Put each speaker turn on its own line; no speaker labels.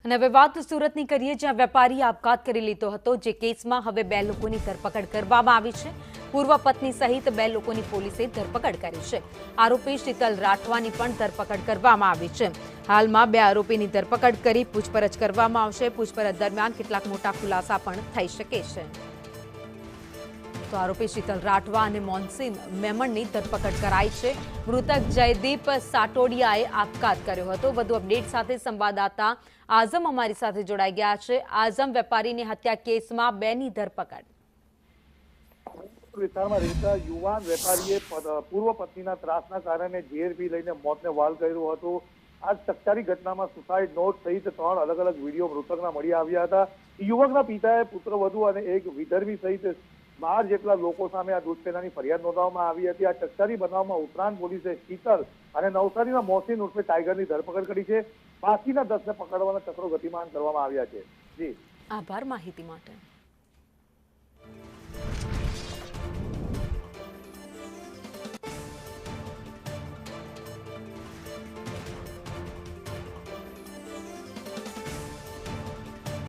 અને હવે વાત સુરતની કરીએ, જ્યાં વેપારીએ આપઘાત કરી લીધો હતો, જે કેસમાં હવે 2 લોકોની ધરપકડ કરવામાં આવી છે। પૂર્વ પત્ની સહિત 2 લોકોની પોલીસે ધરપકડ કરી છે। આરોપી શીતલ રાઠવાની પણ ધરપકડ કરવામાં આવી છે। હાલમાં 2 આરોપીની ધરપકડ કરી પૂછપરછ કરવામાં આવશે। પૂછપરછ દરમિયાન કેટલાક મોટા ખુલાસા પણ થઈ શકે છે। તો આરોપી શીતલ રાઠવા અને મોનસીન મેમણની ધરપકડ કરાઈ છે। મૃતક જયદીપ સાટોડિયાએ આપઘાત કર્યો હતો। વધુ અપડેટ સાથે સંવાદદાતા આઝમ અમારી સાથે જોડાઈ ગયા છે। આઝમ, વેપારીની હત્યા કેસમાં 2ની ધરપકડ।
વિસ્તારમાં રહેતા યુવાન વેપારીએ પૂર્વ પત્નીના ત્રાસના કારણે ઝેર પી લઈને મોતને વહાલ કર્યું હતું। આ ચકચારી ઘટનામાં સુસાઇડ નોટ સહિત 3 અલગ અલગ વિડીયો મૃતકના મળી આવ્યા હતા। યુવકના પિતાએ પુત્રવધુ અને એક વિધર્મી સહિત 12 જેટલા લોકો સામે આ દુષ્કર્મની ફરિયાદ નોંધવામાં આવી હતી। આ ચકચારી બનાવમાં ઉત્તરાયણ પોલીસે શીતલ અને નવસારીના મોસીન ઉર્ફે ટાઈગરની ધરપકડ કરી છે। બાકીના 10ને પકડવાના ચક્રો ગતિમાન કરવામાં આવ્યા છે। જી,
આભાર માહિતી માટે।